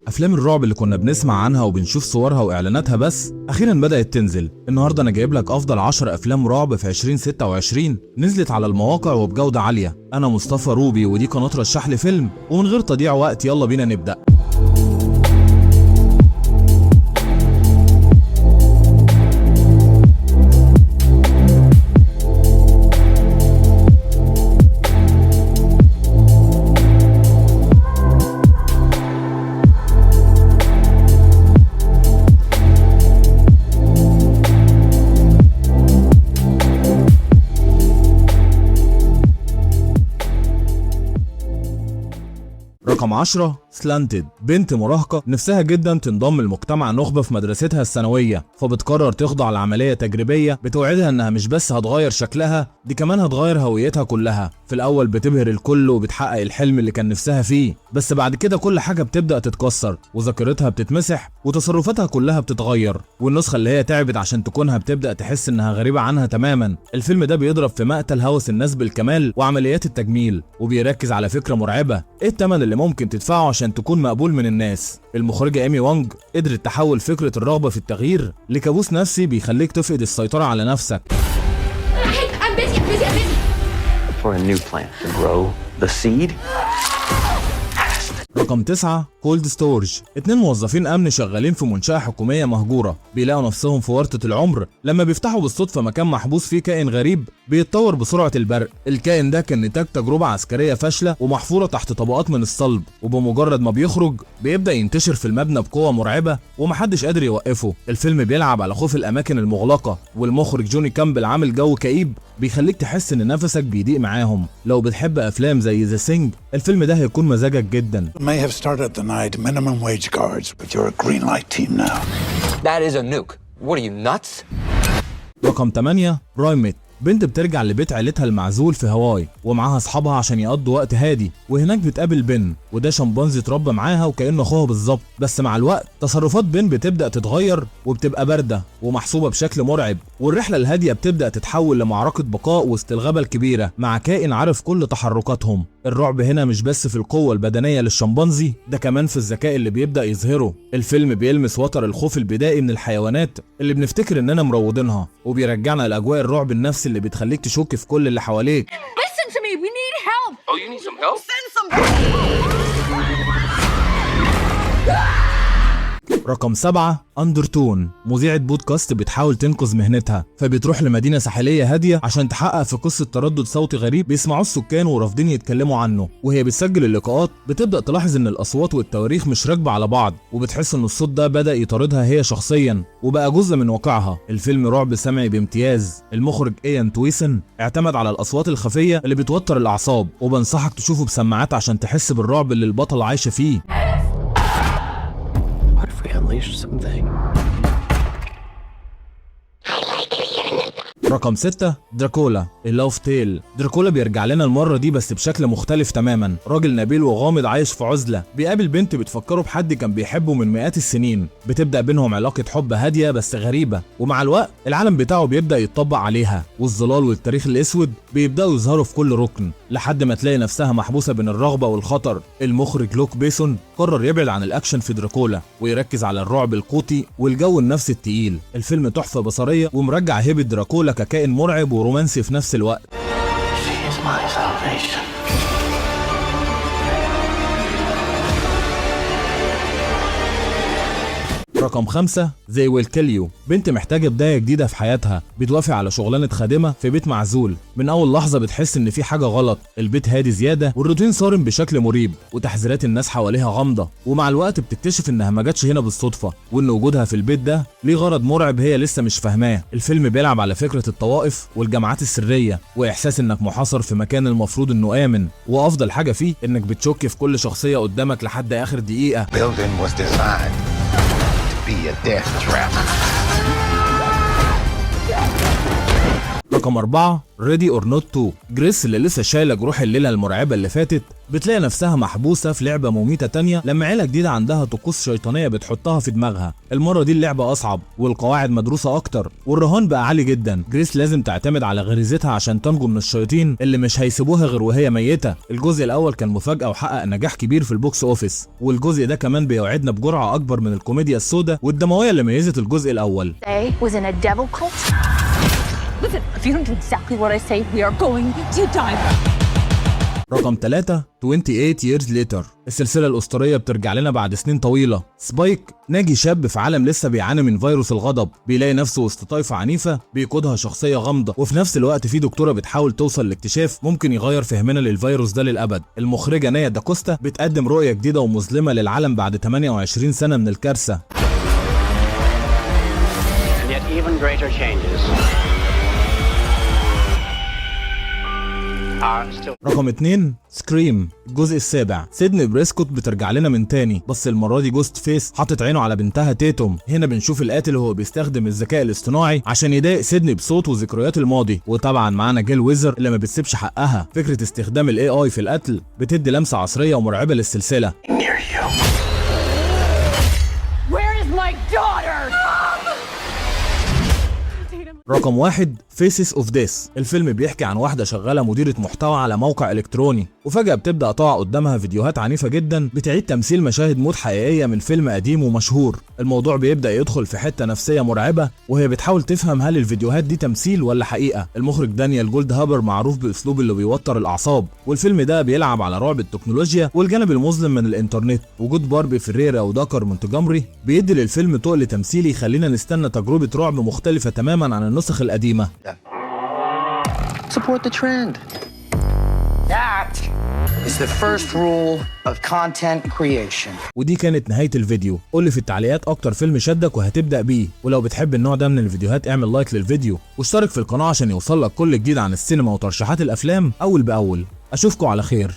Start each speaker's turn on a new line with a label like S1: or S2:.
S1: افلام الرعب اللي كنا بنسمع عنها وبنشوف صورها واعلاناتها بس اخيرا بدأت تنزل. النهارده انا جايب لك افضل 10 افلام رعب في 2026 نزلت على المواقع وبجودة عالية. انا مصطفى روبي ودي قناة رشح لي فيلم، ومن غير تضييع وقت يلا بينا نبدأ. رقم 10 سلانتد. بنت مراهقة نفسها جدا تنضم لمجتمع نخبة في مدرستها الثانوية، فبتقرر تخضع لعملية تجريبية بتوعدها انها مش بس هتغير شكلها، دي كمان هتغير هويتها كلها. في الاول بتبهر الكل وبتحقق الحلم اللي كان نفسها فيه، بس بعد كده كل حاجة بتبدأ تتكسر وذاكرتها بتتمسح وتصرفاتها كلها بتتغير، والنسخة اللي هي تعبت عشان تكونها بتبدأ تحس انها غريبة عنها تماما. الفيلم ده بيضرب في مقتل هوس الناس بالكمال وعمليات التجميل، وبيركز على فكرة مرعبة: ايه التمن اللي ممكن تدفعه عشان تكون مقبول من الناس. المخرجة ايمي وانج قدرت تحول فكرة الرغبة في التغيير لكابوس نفسي بيخليك تفقد السيطرة على نفسك.
S2: I'm busy.
S3: For a new plant to grow the seed.
S1: رقم 9 كولد ستورج. 2 موظفين امن شغالين في منشأة حكومية مهجورة بيلاقوا نفسهم في ورطة العمر لما بيفتحوا بالصدفة مكان محبوس فيه كائن غريب بيتطور بسرعة البرق. الكائن ده كان نتاج تجربة عسكرية فاشلة ومحفورة تحت طبقات من الصلب، وبمجرد ما بيخرج بيبدأ ينتشر في المبنى بقوة مرعبة ومحدش قادر يوقفه. الفيلم بيلعب على خوف الأماكن المغلقة، والمخرج جوني كامبل عامل جو كئيب بيخليك تحس ان نفسك بيضيق معاهم. لو بتحب افلام زي ذا سينج الفيلم ده هيكون مزاجك جدا.
S4: may have started the night minimum wage guards, but you're a green light team now.
S5: That is a nuke. What are you, nuts?
S1: رقم 8 برايمت. بنت بترجع لبيت عيلتها المعزول في هاواي ومعاها اصحابها عشان يقضوا وقت هادي، وهناك بتقابل بن، وده شمبانزي اتربى معاها وكأنه اخوها بالظبط. بس مع الوقت تصرفات بن بتبدأ تتغير وبتبقى باردة ومحسوبة بشكل مرعب، والرحلة الهادية بتبدأ تتحول لمعركة بقاء وسط الغابة الكبيرة مع كائن عارف كل تحركاتهم. الرعب هنا مش بس في القوة البدنية للشمبانزي، ده كمان في الذكاء اللي بيبدأ يظهره. الفيلم بيلمس وتر الخوف البدائي من الحيوانات اللي بنفتكر اننا مروضينها، وبيرجعنا لأجواء الرعب النفسي اللي بتخليك تشك في كل اللي حواليك.
S2: Listen to me. We need help.
S5: Oh, you need some help?
S2: Send some help.
S1: رقم 7 أندرتون. مذيعة بودكاست بتحاول تنقذ مهنتها، فبتروح لمدينة ساحلية هادية عشان تحقق في قصة تردد صوتي غريب بيسمعوه السكان ورافضين يتكلموا عنه. وهي بتسجل اللقاءات بتبدأ تلاحظ ان الأصوات والتواريخ مش راكبة على بعض، وبتحس ان الصوت ده بدأ يطاردها هي شخصيا وبقى جزء من واقعها. الفيلم رعب سمعي بامتياز. المخرج إيان تويسن اعتمد على الأصوات الخفية اللي بتوتر الأعصاب، وبنصحك تشوفه بسماعات عشان تحس بالرعب اللي البطل عايشة فيه.
S3: What if we unleash something?
S1: رقم 6 دراكولا اللاف تيل. دراكولا بيرجع لنا المرة دي بس بشكل مختلف تماما. راجل نبيل وغامض عايش في عزلة بيقابل بنت بتفكره بحد كان بيحبه من مئات السنين. بتبدأ بينهم علاقة حب هادية بس غريبة، ومع الوقت العالم بتاعه بيبدأ يتطبق عليها، والظلال والتاريخ الأسود بيبدأوا يظهروا في كل ركن لحد ما تلاقي نفسها محبوسة بين الرغبة والخطر. المخرج لوك بيسون قرر يبعد عن الأكشن في دراكولا ويركز على الرعب القوطي والجو النفسي التقيل. الفيلم تحفة بصرية ومرجع هيبة دراكولا ككائن مرعب ورومانسي في نفس الوقت.
S3: She is my salvation.
S1: رقم 5 They Will Kill You. بنت محتاجة بداية جديدة في حياتها بتوافق على شغلانة خادمة في بيت معزول. من أول لحظة بتحس إن في حاجة غلط، البيت هادي زيادة والروتين صارم بشكل مريب وتحذيرات الناس حواليها غامضة، ومع الوقت بتكتشف إنها ما جاتش هنا بالصدفة، وإن وجودها في البيت ده ليه غرض مرعب هي لسه مش فاهماه. الفيلم بيلعب على فكرة الطوائف والجماعات السرية وإحساس إنك محاصر في مكان المفروض إنه آمن، وأفضل حاجة فيه إنك بتشك في كل شخصية قدامك لحد آخر دقيقة.
S4: Building was designed to be a death trap.
S1: رقم 4 Ready or Not 2. جريس اللي لسه شايله جروح الليله المرعبه اللي فاتت بتلاقي نفسها محبوسه في لعبه مميته تانية لما عيله جديده عندها طقوس شيطانيه بتحطها في دماغها. المره دي اللعبه اصعب والقواعد مدروسه اكتر والرهان بقى عالي جدا. جريس لازم تعتمد على غريزتها عشان تنجو من الشياطين اللي مش هيسيبوها غير وهي ميته. الجزء الاول كان مفاجاه وحقق نجاح كبير في البوكس اوفيس، والجزء ده كمان بيوعدنا بجرعه اكبر من الكوميديا السوداء والدمويه اللي ميزت الجزء الاول.
S2: was in a devil cult. Listen, if you don't do exactly what I say, we are going to die.
S1: رقم 3 28 Years Later. السلسلة الأسطورية بترجع لنا بعد سنين طويلة. سبايك ناجي شاب في عالم لسه بيعاني من فيروس الغضب، بيلاقي نفسه وسط طائفة عنيفة بيقودها شخصية غامضة، وفي نفس الوقت في دكتورة بتحاول توصل لاكتشاف ممكن يغير فهمنا للفيروس ده للأبد. المخرجة نايا داكوستا بتقدم رؤية جديدة ومظلمة للعالم بعد 28 سنة من الكارثة.
S6: And yet even greater changes are still.
S1: رقم 2 سكريم. الجزء السابع. سيدني بريسكوت بترجع لنا من تاني، بس المره دي جوست فيس حاطط عينه على بنتها تيتوم. هنا بنشوف القاتل وهو بيستخدم الذكاء الاصطناعي عشان يضايق سيدني بصوت وذكريات الماضي. وطبعا معانا جيل ويزر اللي ما بتسيبش حقها. فكره استخدام الاي اي في القتل بتدي لمسه عصريه ومرعبه للسلسله.
S2: Where is my daughter?
S1: رقم 1 Faces of Death. الفيلم بيحكي عن واحدة شغالة مديرة محتوى على موقع إلكتروني، وفجأة بتبدأ تقع قدامها فيديوهات عنيفة جدا بتعيد تمثيل مشاهد موت حقيقية من فيلم قديم ومشهور. الموضوع بيبدأ يدخل في حتة نفسية مرعبة وهي بتحاول تفهم هل الفيديوهات دي تمثيل ولا حقيقة. المخرج دانيال جولد هابر معروف بأسلوب اللي بيوتر الأعصاب، والفيلم ده بيلعب على رعب التكنولوجيا والجانب المظلم من الإنترنت. وجود باربي فيريرا وداكر مونتجومري بيدي للفيلم تقل تمثيلي يخلينا نستنى تجربة رعب مختلفة تماما عن النسخ القديمة.
S7: Support the trend. That is the first rule of content creation.
S1: ودي كانت نهاية الفيديو. قولي في التعليقات اكتر فيلم شدك وهتبدأ بيه، ولو بتحب النوع ده من الفيديوهات اعمل لايك للفيديو واشترك في القناة عشان يوصلك كل جديد عن السينما وترشيحات الافلام اول باول. اشوفكوا على خير.